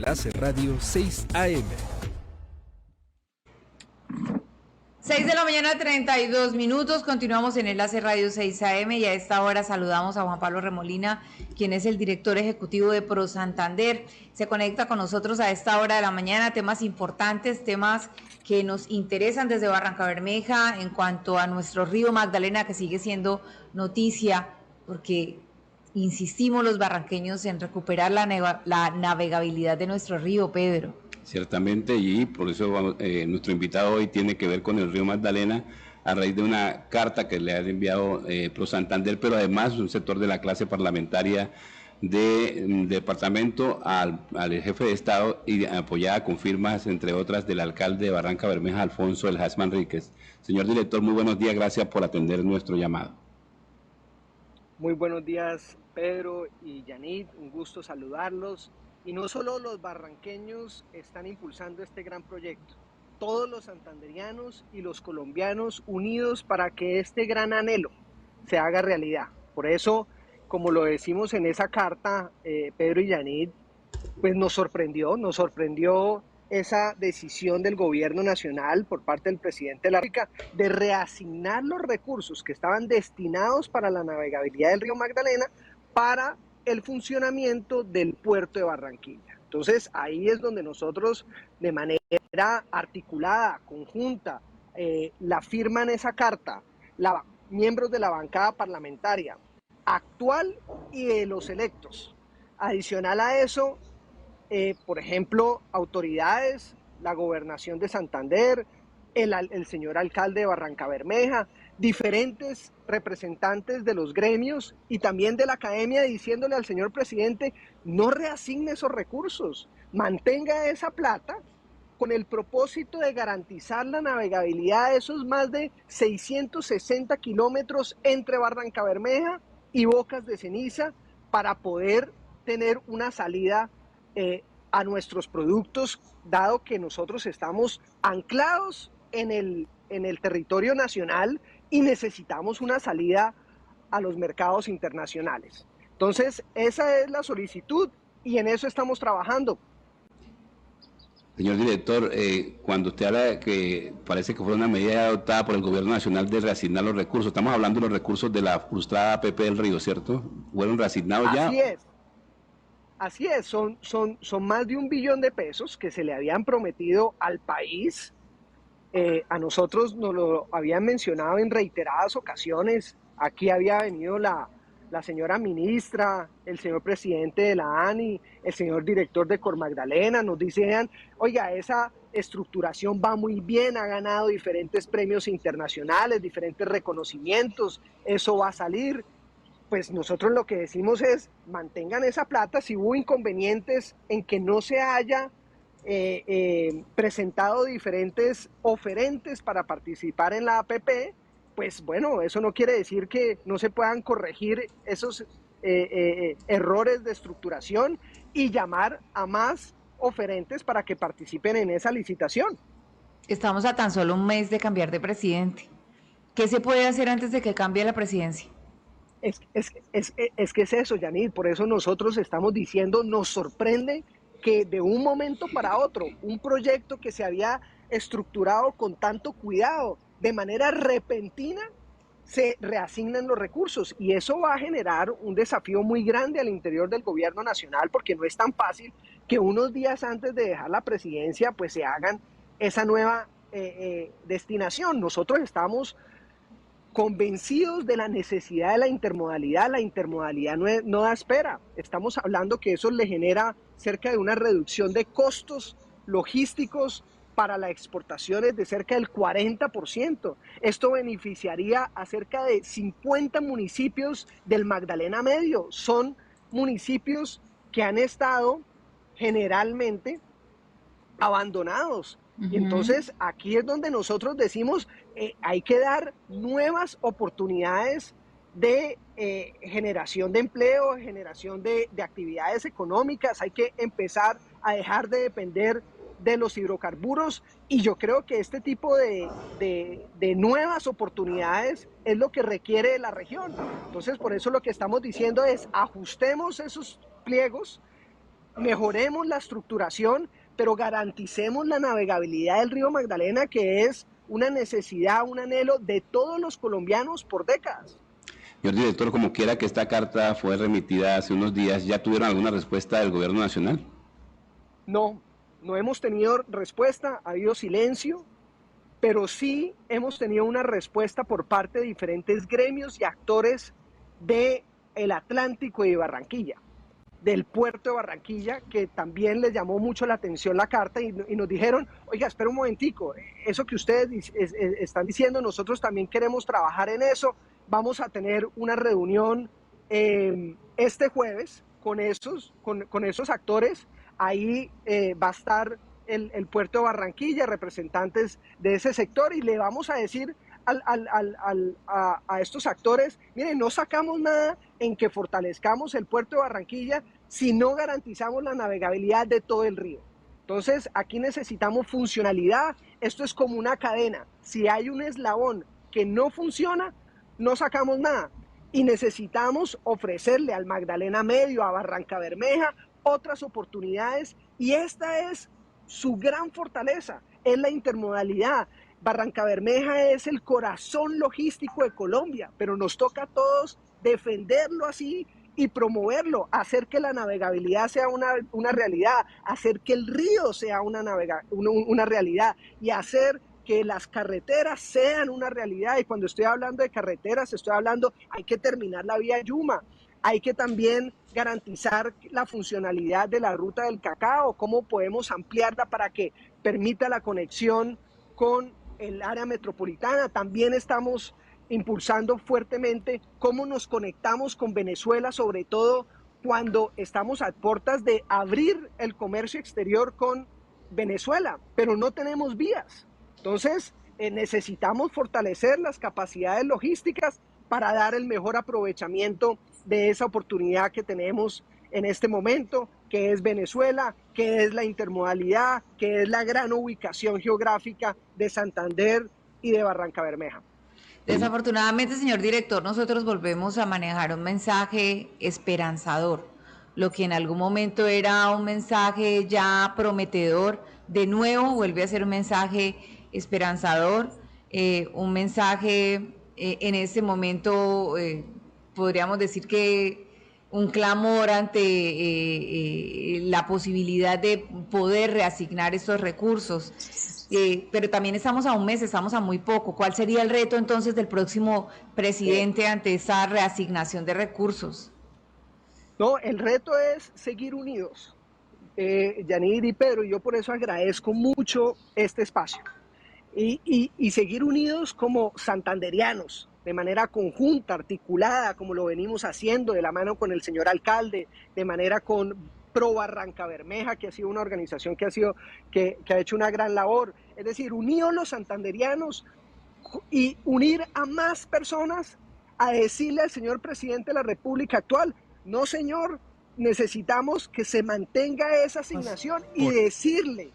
Enlace Radio 6 AM. 6 de la mañana, 32 minutos. Continuamos en Enlace Radio 6 AM y a esta hora saludamos a Juan Pablo Remolina, quien es el director ejecutivo de Pro Santander. Se conecta con nosotros a esta hora de la mañana, temas importantes, temas que nos interesan desde Barrancabermeja en cuanto a nuestro río Magdalena, que sigue siendo noticia porque insistimos los barranqueños en recuperar la navegabilidad de nuestro río, Pedro. Ciertamente, y por eso nuestro invitado hoy tiene que ver con el río Magdalena a raíz de una carta que le ha enviado Pro Santander, pero además un sector de la clase parlamentaria del departamento al jefe de Estado y apoyada con firmas, entre otras, del alcalde de Barrancabermeja, Alfonso El Has Manríquez. Señor director, muy buenos días, gracias por atender nuestro llamado. Muy buenos días, Pedro y Yanit, un gusto saludarlos. Y no solo los barranqueños están impulsando este gran proyecto, todos los santanderianos y los colombianos unidos para que este gran anhelo se haga realidad. Por eso, como lo decimos en esa carta, Pedro y Yanit, pues nos sorprendió esa decisión del gobierno nacional por parte del presidente de la República de reasignar los recursos que estaban destinados para la navegabilidad del río Magdalena para el funcionamiento del puerto de Barranquilla. Entonces ahí es donde nosotros de manera articulada, conjunta, la firman esa carta, miembros de la bancada parlamentaria actual y de los electos. Adicional a eso, por ejemplo, autoridades, la gobernación de Santander, el señor alcalde de Barrancabermeja, diferentes representantes de los gremios y también de la academia diciéndole al señor presidente, no reasigne esos recursos, mantenga esa plata con el propósito de garantizar la navegabilidad de esos más de 660 kilómetros entre Barrancabermeja y Bocas de Ceniza para poder tener una salida a nuestros productos, dado que nosotros estamos anclados en el territorio nacional y necesitamos una salida a los mercados internacionales. Entonces, esa es la solicitud y en eso estamos trabajando. Señor director, cuando usted habla de que parece que fue una medida adoptada por el gobierno nacional de reasignar los recursos, estamos hablando de los recursos de la frustrada APP del Río, ¿cierto? ¿Fueron reasignados ya? Así es, son más de 1 billón de pesos que se le habían prometido al país. A nosotros nos lo habían mencionado en reiteradas ocasiones. Aquí había venido la señora ministra, el señor presidente de la ANI, el señor director de Cor Magdalena, nos dicen, oiga, esa estructuración va muy bien, ha ganado diferentes premios internacionales, diferentes reconocimientos, eso va a salir. Pues nosotros lo que decimos es, mantengan esa plata. Si hubo inconvenientes en que no se haya presentado diferentes oferentes para participar en la APP, pues bueno, eso no quiere decir que no se puedan corregir esos errores de estructuración y llamar a más oferentes para que participen en esa licitación. Estamos a tan solo un mes de cambiar de presidente. ¿Qué se puede hacer antes de que cambie la presidencia? Es que es eso, Yanit, por eso nosotros estamos diciendo, nos sorprende que de un momento para otro, un proyecto que se había estructurado con tanto cuidado, de manera repentina, se reasignan los recursos y eso va a generar un desafío muy grande al interior del gobierno nacional porque no es tan fácil que unos días antes de dejar la presidencia pues se hagan esa nueva destinación. Nosotros estamos convencidos de la necesidad de la intermodalidad no da espera. Estamos hablando que eso le genera cerca de una reducción de costos logísticos para las exportaciones de cerca del 40%. Esto beneficiaría a cerca de 50 municipios del Magdalena Medio. Son municipios que han estado generalmente abandonados. Y entonces aquí es donde nosotros decimos hay que dar nuevas oportunidades de generación de empleo, generación de actividades económicas, hay que empezar a dejar de depender de los hidrocarburos y yo creo que este tipo de nuevas oportunidades es lo que requiere la región. Entonces por eso lo que estamos diciendo es ajustemos esos pliegos, mejoremos la estructuración, pero garanticemos la navegabilidad del río Magdalena, que es una necesidad, un anhelo de todos los colombianos por décadas. Señor director, como quiera que esta carta fue remitida hace unos días, ¿ya tuvieron alguna respuesta del gobierno nacional? No, no hemos tenido respuesta, ha habido silencio, pero sí hemos tenido una respuesta por parte de diferentes gremios y actores del Atlántico y de Barranquilla, del puerto de Barranquilla, que también les llamó mucho la atención la carta y nos dijeron, oiga, espera un momentico, eso que ustedes están diciendo, nosotros también queremos trabajar en eso, vamos a tener una reunión este jueves con esos actores, ahí va a estar el puerto de Barranquilla, representantes de ese sector, y le vamos a decir a estos actores, miren, no sacamos nada en que fortalezcamos el puerto de Barranquilla si no garantizamos la navegabilidad de todo el río. Entonces, aquí necesitamos funcionalidad, esto es como una cadena, si hay un eslabón que no funciona, no sacamos nada, y necesitamos ofrecerle al Magdalena Medio, a Barranca Bermeja, otras oportunidades, y esta es su gran fortaleza, es la intermodalidad. Barranca Bermeja es el corazón logístico de Colombia, pero nos toca a todos defenderlo así y promoverlo, hacer que la navegabilidad sea una realidad, hacer que el río sea una realidad y hacer que las carreteras sean una realidad. Y cuando estoy hablando de carreteras, estoy hablando, hay que terminar la vía Yuma, hay que también garantizar la funcionalidad de la ruta del cacao, cómo podemos ampliarla para que permita la conexión con el área metropolitana. También estamos impulsando fuertemente cómo nos conectamos con Venezuela, sobre todo cuando estamos a puertas de abrir el comercio exterior con Venezuela, pero no tenemos vías. Entonces, necesitamos fortalecer las capacidades logísticas para dar el mejor aprovechamiento de esa oportunidad que tenemos en este momento, que es Venezuela, que es la intermodalidad, que es la gran ubicación geográfica de Santander y de Barranca Bermeja. Desafortunadamente, señor director, nosotros volvemos a manejar un mensaje esperanzador. Lo que en algún momento era un mensaje ya prometedor, de nuevo vuelve a ser un mensaje esperanzador, un mensaje en este momento, podríamos decir que un clamor ante la posibilidad de poder reasignar estos recursos. Pero también estamos a un mes, estamos a muy poco. ¿Cuál sería el reto entonces del próximo presidente ante esa reasignación de recursos? No, el reto es seguir unidos, Yanir y Pedro, y yo por eso agradezco mucho este espacio. Y seguir unidos como santanderianos, de manera conjunta, articulada, como lo venimos haciendo, de la mano con el señor alcalde, de manera con Pro Barranca Bermeja, que ha sido una organización que ha hecho una gran labor. Es decir, unidos los santanderianos y unir a más personas a decirle al señor presidente de la República actual, no señor, necesitamos que se mantenga esa asignación y decirle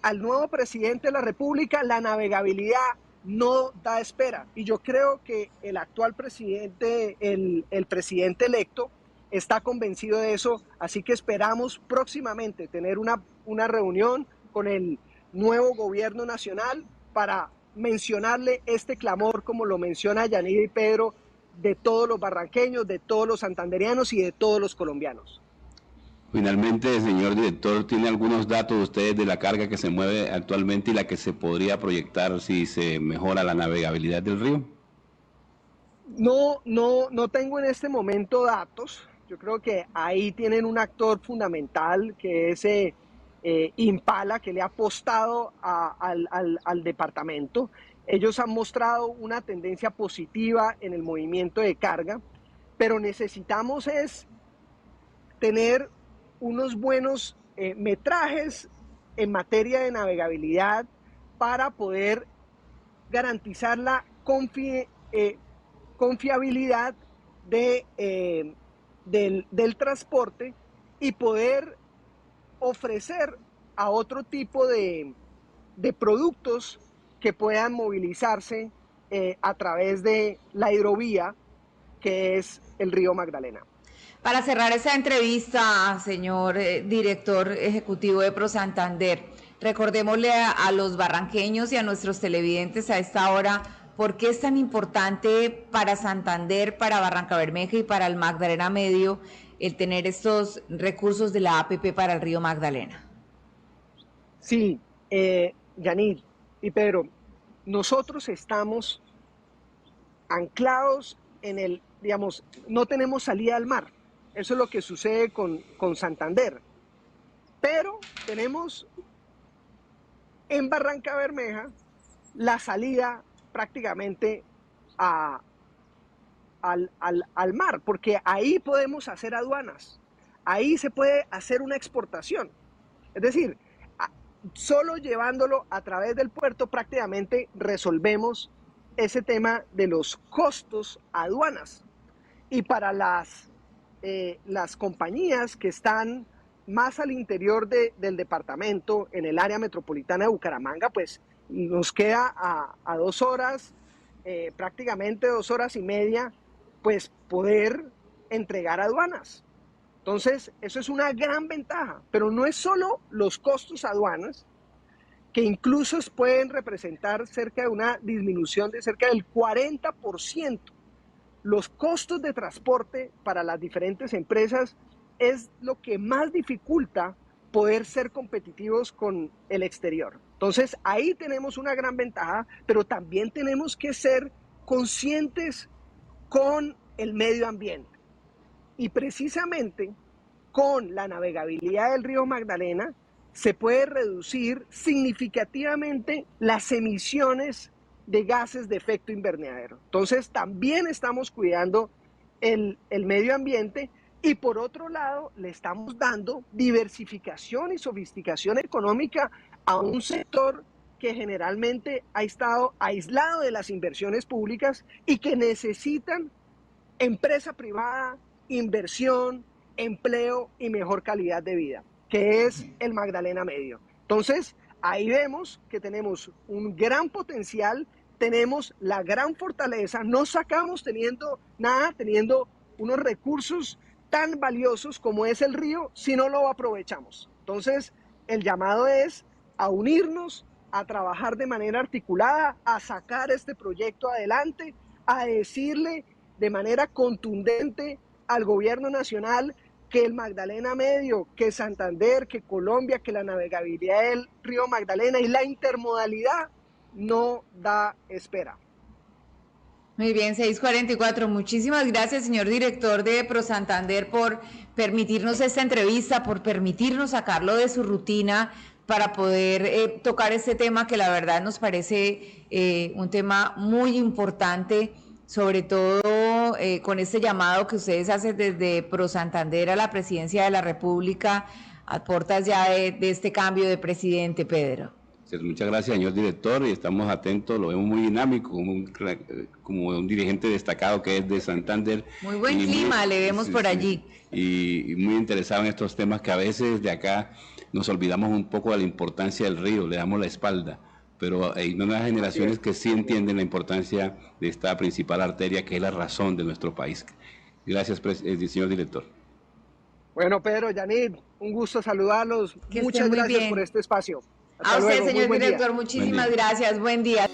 al nuevo presidente de la República, la navegabilidad no da espera. Y yo creo que el actual presidente, el presidente electo, está convencido de eso, así que esperamos próximamente tener una reunión con el nuevo gobierno nacional para mencionarle este clamor, como lo menciona Yanira y Pedro, de todos los barranqueños, de todos los santanderianos y de todos los colombianos. Finalmente, señor director, ¿tiene algunos datos de ustedes de la carga que se mueve actualmente y la que se podría proyectar si se mejora la navegabilidad del río? No tengo en este momento datos. Yo creo que ahí tienen un actor fundamental que es Impala, que le ha apostado al departamento. Ellos han mostrado una tendencia positiva en el movimiento de carga, pero necesitamos es tener unos buenos metrajes en materia de navegabilidad para poder garantizar la confiabilidad del transporte y poder ofrecer a otro tipo de productos que puedan movilizarse a través de la hidrovía que es el río Magdalena. Para cerrar esta entrevista, señor director ejecutivo de ProSantander, recordémosle a los barranqueños y a nuestros televidentes a esta hora por qué es tan importante para Santander, para Barrancabermeja y para el Magdalena Medio el tener estos recursos de la APP para el río Magdalena. Sí, Yanit y Pedro, nosotros estamos anclados en el, digamos, no tenemos salida al mar. Eso es lo que sucede con Santander. Pero tenemos en Barrancabermeja la salida prácticamente al mar, porque ahí podemos hacer aduanas, ahí se puede hacer una exportación. Es decir, solo llevándolo a través del puerto prácticamente resolvemos ese tema de los costos aduanas. Y para las compañías que están más al interior del departamento, en el área metropolitana de Bucaramanga, pues nos queda a 2 horas, prácticamente 2 horas y media, pues poder entregar aduanas. Entonces, eso es una gran ventaja, pero no es solo los costos aduanas, que incluso pueden representar cerca de una disminución de cerca del 40%. Los costos de transporte para las diferentes empresas es lo que más dificulta poder ser competitivos con el exterior. Entonces, ahí tenemos una gran ventaja, pero también tenemos que ser conscientes con el medio ambiente. Y precisamente con la navegabilidad del río Magdalena se puede reducir significativamente las emisiones de gases de efecto invernadero. Entonces también estamos cuidando el medio ambiente y por otro lado le estamos dando diversificación y sofisticación económica a un sector que generalmente ha estado aislado de las inversiones públicas y que necesitan empresa privada, inversión, empleo y mejor calidad de vida, que es el Magdalena Medio. Entonces, ahí vemos que tenemos un gran potencial, tenemos la gran fortaleza, no sacamos teniendo nada, teniendo unos recursos tan valiosos como es el río, si no lo aprovechamos. Entonces, el llamado es a unirnos, a trabajar de manera articulada, a sacar este proyecto adelante, a decirle de manera contundente al gobierno nacional que el Magdalena Medio, que Santander, que Colombia, que la navegabilidad del río Magdalena y la intermodalidad no da espera. Muy bien, 6:44. Muchísimas gracias, señor director de ProSantander, por permitirnos esta entrevista, por permitirnos sacarlo de su rutina para poder tocar este tema que la verdad nos parece un tema muy importante, sobre todo con este llamado que ustedes hacen desde ProSantander a la presidencia de la República a puertas ya de este cambio de presidente, Pedro. Muchas gracias, señor director, y estamos atentos, lo vemos muy dinámico, como un dirigente destacado que es de Santander. Muy buen clima le vemos por allí. Y muy interesado en estos temas que a veces de acá nos olvidamos un poco de la importancia del río, le damos la espalda, pero hay nuevas generaciones que sí entienden la importancia de esta principal arteria que es la razón de nuestro país. Gracias, señor director. Bueno, Pedro, Yanit, un gusto saludarlos. Muchas gracias por este espacio. A usted, señor director, muchísimas gracias. Buen día.